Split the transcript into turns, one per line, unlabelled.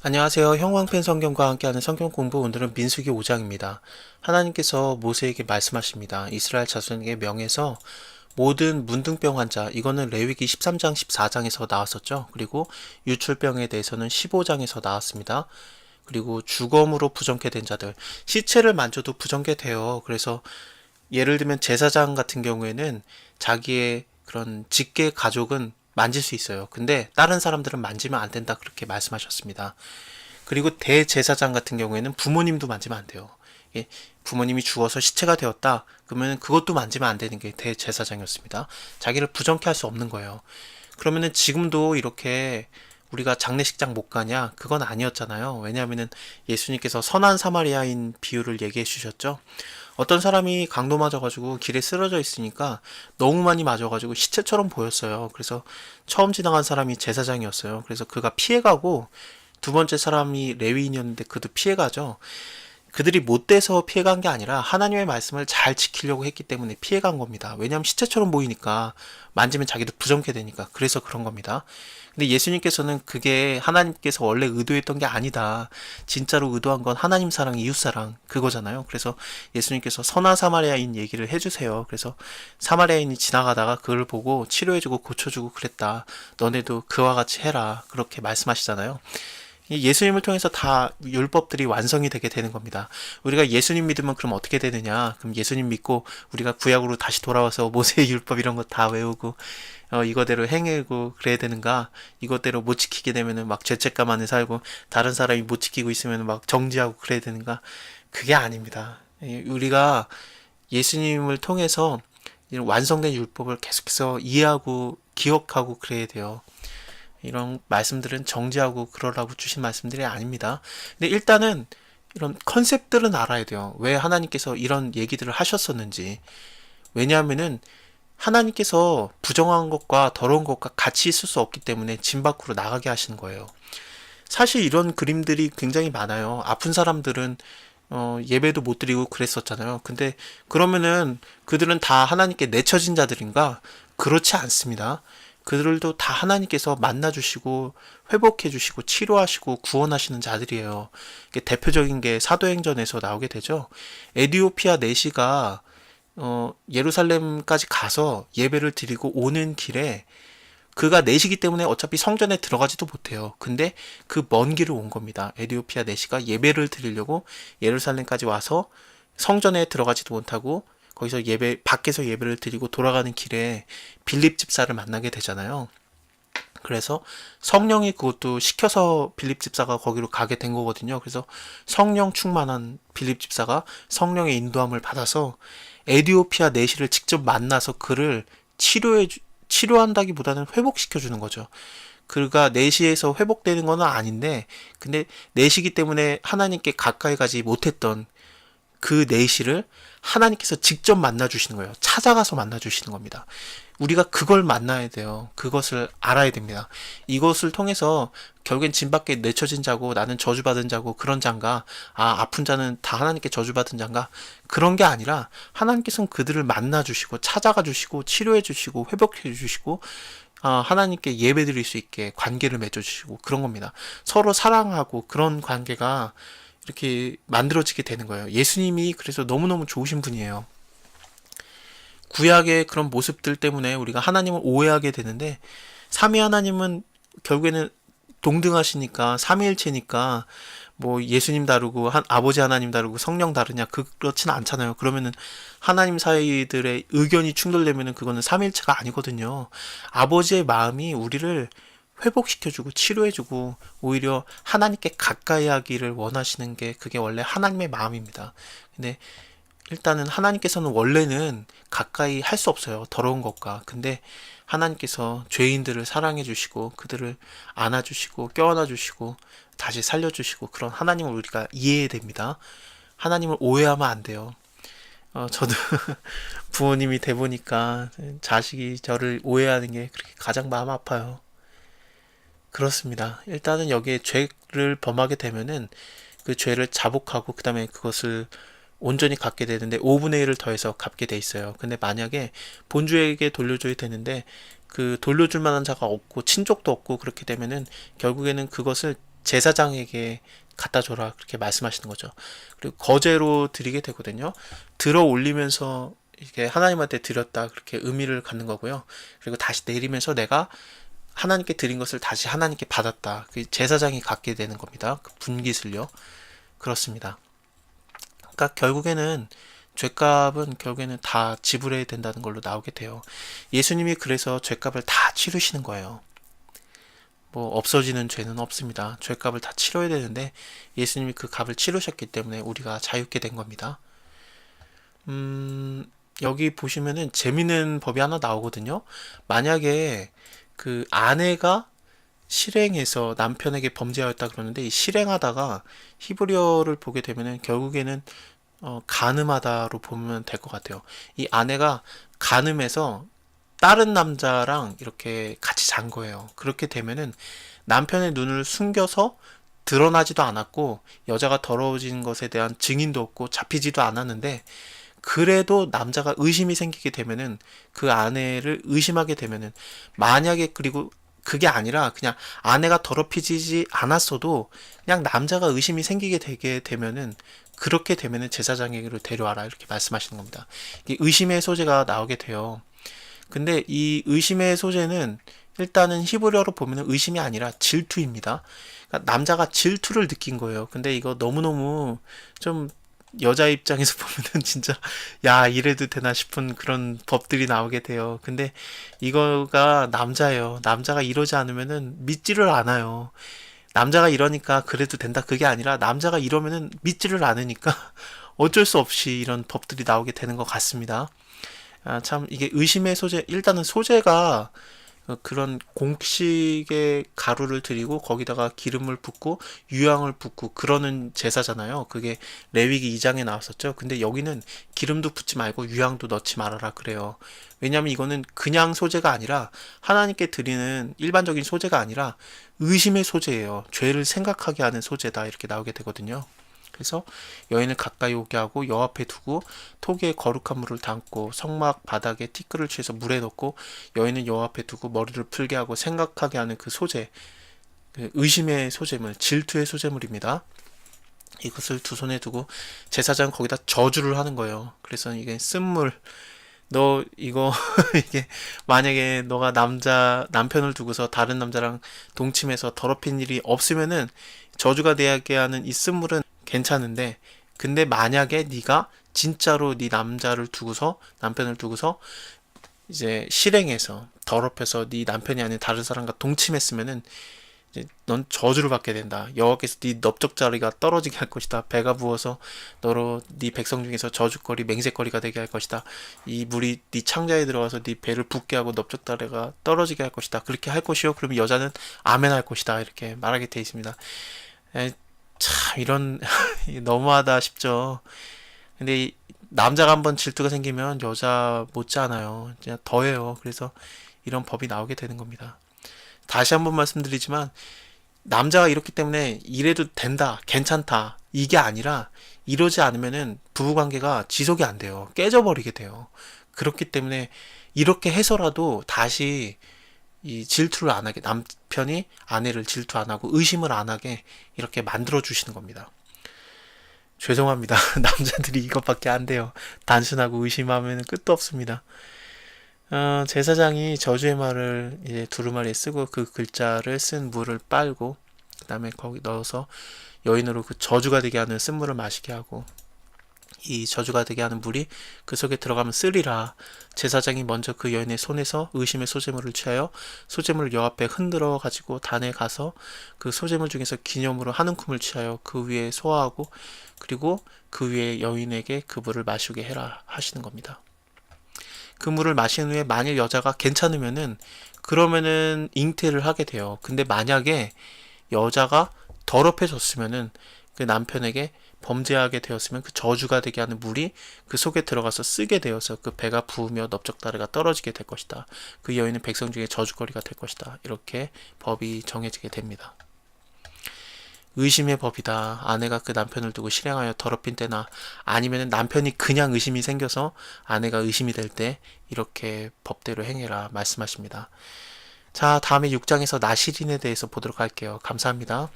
안녕하세요. 형광펜 성경과 함께하는 성경 공부, 오늘은 민수기 5장입니다. 하나님께서 모세에게 말씀하십니다. 이스라엘 자손에게 명해서 모든 문둥병 환자, 이거는 레위기 13장 14장에서 나왔었죠. 그리고 유출병에 대해서는 15장에서 나왔습니다. 그리고 주검으로 부정케 된 자들, 시체를 만져도 부정케 돼요. 그래서 예를 들면 제사장 같은 경우에는 자기의 그런 직계 가족은 만질 수 있어요. 근데 다른 사람들은 만지면 안 된다, 그렇게 말씀하셨습니다. 그리고 대제사장 같은 경우에는 부모님도 만지면 안 돼요. 예, 부모님이 죽어서 시체가 되었다, 그러면 그것도 만지면 안 되는 게 대제사장이었습니다. 자기를 부정케 할 수 없는 거예요. 그러면은 지금도 이렇게 우리가 장례식장 못 가냐? 그건 아니었잖아요. 왜냐하면은 예수님께서 선한 사마리아인 비유를 얘기해 주셨죠. 어떤 사람이 강도 맞아가지고 길에 쓰러져 있으니까 너무 많이 맞아가지고 시체처럼 보였어요. 그래서 처음 지나간 사람이 제사장이었어요. 그래서 그가 피해가고, 두 번째 사람이 레위인이었는데 그도 피해가죠. 그들이 못돼서 피해간 게 아니라 하나님의 말씀을 잘 지키려고 했기 때문에 피해간 겁니다. 왜냐하면 시체처럼 보이니까, 만지면 자기도 부정케 되니까. 그래서 그런 겁니다. 근데 예수님께서는 그게 하나님께서 원래 의도했던 게 아니다, 진짜로 의도한 건 하나님 사랑, 이웃 사랑, 그거잖아요. 그래서 예수님께서 선한 사마리아인 얘기를 해주세요. 그래서 사마리아인이 지나가다가 그걸 보고 치료해주고 고쳐주고 그랬다, 너네도 그와 같이 해라, 그렇게 말씀하시잖아요. 예수님을 통해서 다 율법들이 완성이 되게 되는 겁니다. 우리가 예수님 믿으면 그럼 어떻게 되느냐? 그럼 예수님 믿고 우리가 구약으로 다시 돌아와서 모세의 율법 이런 거 다 외우고 이거대로 행하고 그래야 되는가? 이것대로 못 지키게 되면은 막 죄책감 안에 살고, 다른 사람이 못 지키고 있으면 막 정지하고 그래야 되는가? 그게 아닙니다. 우리가 예수님을 통해서 이런 완성된 율법을 계속해서 이해하고 기억하고 그래야 돼요. 이런 말씀들은 정지하고 그러라고 주신 말씀들이 아닙니다. 근데 일단은 이런 컨셉들은 알아야 돼요. 왜 하나님께서 이런 얘기들을 하셨었는지. 왜냐하면은 하나님께서 부정한 것과 더러운 것과 같이 있을 수 없기 때문에 진 밖으로 나가게 하시는 거예요. 사실 이런 그림들이 굉장히 많아요. 아픈 사람들은 예배도 못 드리고 그랬었잖아요. 근데 그러면은 그들은 다 하나님께 내쳐진 자들인가? 그렇지 않습니다. 그들도 다 하나님께서 만나주시고 회복해주시고 치료하시고 구원하시는 자들이에요. 대표적인 게 사도행전에서 나오게 되죠. 에디오피아 내시가 예루살렘까지 가서 예배를 드리고 오는 길에, 그가 내시기 때문에 어차피 성전에 들어가지도 못해요. 근데 그 먼 길을 온 겁니다. 에디오피아 내시가 예배를 드리려고 예루살렘까지 와서 성전에 들어가지도 못하고 거기서 밖에서 예배를 드리고 돌아가는 길에 빌립 집사를 만나게 되잖아요. 그래서 성령이 그것도 시켜서 빌립 집사가 거기로 가게 된 거거든요. 그래서 성령 충만한 빌립 집사가 성령의 인도함을 받아서 에디오피아 내시를 직접 만나서 그를 치료한다기보다는 회복시켜 주는 거죠. 그가 내시에서 회복되는 건 아닌데, 근데 내시기 때문에 하나님께 가까이 가지 못했던 그 내시를 하나님께서 직접 만나주시는 거예요. 찾아가서 만나주시는 겁니다. 우리가 그걸 만나야 돼요. 그것을 알아야 됩니다. 이것을 통해서 결국엔 진 밖에 내쳐진 자고 나는 저주받은 자고 그런 자인가, 아픈 자는 다 하나님께 저주받은 자인가, 그런 게 아니라 하나님께서는 그들을 만나주시고 찾아가 주시고 치료해 주시고 회복해 주시고 하나님께 예배 드릴 수 있게 관계를 맺어주시고 그런 겁니다. 서로 사랑하고 그런 관계가 이렇게 만들어지게 되는 거예요. 예수님이 그래서 너무너무 좋으신 분이에요. 구약의 그런 모습들 때문에 우리가 하나님을 오해하게 되는데, 삼위 하나님은 결국에는 동등하시니까, 삼위일체니까 뭐 예수님 다르고 아버지 하나님 다르고 성령 다르냐, 그렇진 않잖아요. 그러면은 하나님 사이들의 의견이 충돌되면은 그거는 삼위일체가 아니거든요. 아버지의 마음이 우리를 회복시켜주고 치료해주고 오히려 하나님께 가까이 하기를 원하시는 게, 그게 원래 하나님의 마음입니다. 근데 일단은 하나님께서는 원래는 가까이 할 수 없어요, 더러운 것과. 근데 하나님께서 죄인들을 사랑해 주시고 그들을 안아 주시고 껴안아 주시고 다시 살려 주시고, 그런 하나님을 우리가 이해해야 됩니다. 하나님을 오해하면 안 돼요. 저도 부모님이 돼 보니까 자식이 저를 오해하는 게 그렇게 가장 마음 아파요. 그렇습니다. 일단은 여기에 죄를 범하게 되면은 그 죄를 자복하고 그 다음에 그것을 온전히 갚게 되는데 5분의 1을 더해서 갚게 돼 있어요. 근데 만약에 본주에게 돌려줘야 되는데 그 돌려줄 만한 자가 없고 친족도 없고 그렇게 되면은 결국에는 그것을 제사장에게 갖다 줘라 그렇게 말씀하시는 거죠. 그리고 거제로 드리게 되거든요. 들어 올리면서 이게 하나님한테 드렸다 그렇게 의미를 갖는 거고요. 그리고 다시 내리면서 내가 하나님께 드린 것을 다시 하나님께 받았다. 그 제사장이 갖게 되는 겁니다. 그 분깃을요. 그렇습니다. 그러니까 결국에는 죄값은 결국에는 다 지불해야 된다는 걸로 나오게 돼요. 예수님이 그래서 죄값을 다 치르시는 거예요. 뭐 없어지는 죄는 없습니다. 죄값을 다 치러야 되는데 예수님이 그 값을 치르셨기 때문에 우리가 자유케 된 겁니다. 여기 보시면은 재밌는 법이 하나 나오거든요. 만약에 그 아내가 실행해서 남편에게 범죄하였다 그러는데 이 실행하다가 히브리어를 보게 되면은 결국에는 간음하다로 보면 될 것 같아요. 이 아내가 간음해서 다른 남자랑 이렇게 같이 잔 거예요. 그렇게 되면은 남편의 눈을 숨겨서 드러나지도 않았고 여자가 더러워진 것에 대한 증인도 없고 잡히지도 않았는데 그래도 남자가 의심이 생기게 되면은 그 아내를 의심하게 되면은 만약에 그리고 그게 아니라 그냥 아내가 더럽히지 않았어도 그냥 남자가 의심이 생기게 되게 되면은 그렇게 되면은 제사장에게로 데려와라 이렇게 말씀하시는 겁니다. 이 의심의 소재가 나오게 돼요. 근데 이 의심의 소재는 일단은 히브리어로 보면 의심이 아니라 질투입니다. 그러니까 남자가 질투를 느낀 거예요. 근데 이거 너무너무 좀 여자 입장에서 보면은 진짜 야 이래도 되나 싶은 그런 법들이 나오게 돼요. 근데 이거가 남자예요. 남자가 이러지 않으면은 믿지를 않아요. 남자가 이러니까 그래도 된다 그게 아니라 남자가 이러면은 믿지를 않으니까 어쩔 수 없이 이런 법들이 나오게 되는 것 같습니다. 참 이게 의심의 소재 일단은 소재가 그런 곡식의 가루를 들이고 거기다가 기름을 붓고 유향을 붓고 그러는 제사잖아요. 그게 레위기 2장에 나왔었죠. 근데 여기는 기름도 붓지 말고 유향도 넣지 말아라 그래요. 왜냐하면 이거는 그냥 소재가 아니라 하나님께 드리는 일반적인 소재가 아니라 의심의 소재예요. 죄를 생각하게 하는 소재다 이렇게 나오게 되거든요. 그래서 여인을 가까이 오게 하고 여 앞에 두고 톡에 거룩한 물을 담고 성막 바닥에 티끌을 취해서 물에 넣고 여인은 여 앞에 두고 머리를 풀게 하고 생각하게 하는 그 소재, 그 의심의 소재물, 질투의 소재물입니다. 이것을 두 손에 두고 제사장은 거기다 저주를 하는 거예요. 그래서 이게 쓴물, 너 이거 이게 만약에 너가 남편을 두고서 다른 남자랑 동침해서 더럽힌 일이 없으면은 저주가 되게 하는 이 쓴물은 괜찮은데 근데 만약에 네가 진짜로 네 남편을 두고서 이제 실행해서 더럽혀서 네 남편이 아닌 다른 사람과 동침했으면은 이제 넌 저주를 받게 된다. 여호와께서 네 넓적자리가 떨어지게 할 것이다. 배가 부어서 너로 네 백성 중에서 저주거리 맹세거리가 되게 할 것이다. 이 물이 네 창자에 들어가서 네 배를 붓게 하고 넓적자리가 떨어지게 할 것이다. 그렇게 할 것이요. 그러면 여자는 아멘 할 것이다. 이렇게 말하게 되어 있습니다. 참 이런 너무하다 싶죠. 근데 남자가 한번 질투가 생기면 여자 못지않아요. 그냥 더해요. 그래서 이런 법이 나오게 되는 겁니다. 다시 한번 말씀드리지만 남자가 이렇기 때문에 이래도 된다, 괜찮다 이게 아니라 이러지 않으면은 부부관계가 지속이 안 돼요. 깨져버리게 돼요. 그렇기 때문에 이렇게 해서라도 다시 이 질투를 안 하게 남편이 아내를 질투 안 하고 의심을 안 하게 이렇게 만들어 주시는 겁니다. 죄송합니다. 남자들이 이것밖에 안 돼요. 단순하고 의심하면 끝도 없습니다. 제사장이 저주의 말을 이제 두루마리에 쓰고 그 글자를 쓴 물을 빨고 그 다음에 거기 넣어서 여인으로 그 저주가 되게 하는 쓴물을 마시게 하고 이 저주가 되게 하는 물이 그 속에 들어가면 쓰리라. 제사장이 먼저 그 여인의 손에서 의심의 소재물을 취하여 소재물을 여 앞에 흔들어 가지고 단에 가서 그 소재물 중에서 기념으로 한 움큼을 취하여 그 위에 소화하고 그리고 그 위에 여인에게 그 물을 마시게 해라 하시는 겁니다. 그 물을 마신 후에 만일 여자가 괜찮으면은 그러면은 잉태를 하게 돼요. 근데 만약에 여자가 더럽혀졌으면은 그 남편에게 범죄하게 되었으면 그 저주가 되게 하는 물이 그 속에 들어가서 쓰게 되어서 그 배가 부으며 넓적다리가 떨어지게 될 것이다. 그 여인은 백성 중에 저주거리가 될 것이다. 이렇게 법이 정해지게 됩니다. 의심의 법이다. 아내가 그 남편을 두고 실행하여 더럽힌 때나 아니면 남편이 그냥 의심이 생겨서 아내가 의심이 될 때 이렇게 법대로 행해라 말씀하십니다. 자, 다음에 6장에서 나실인에 대해서 보도록 할게요. 감사합니다.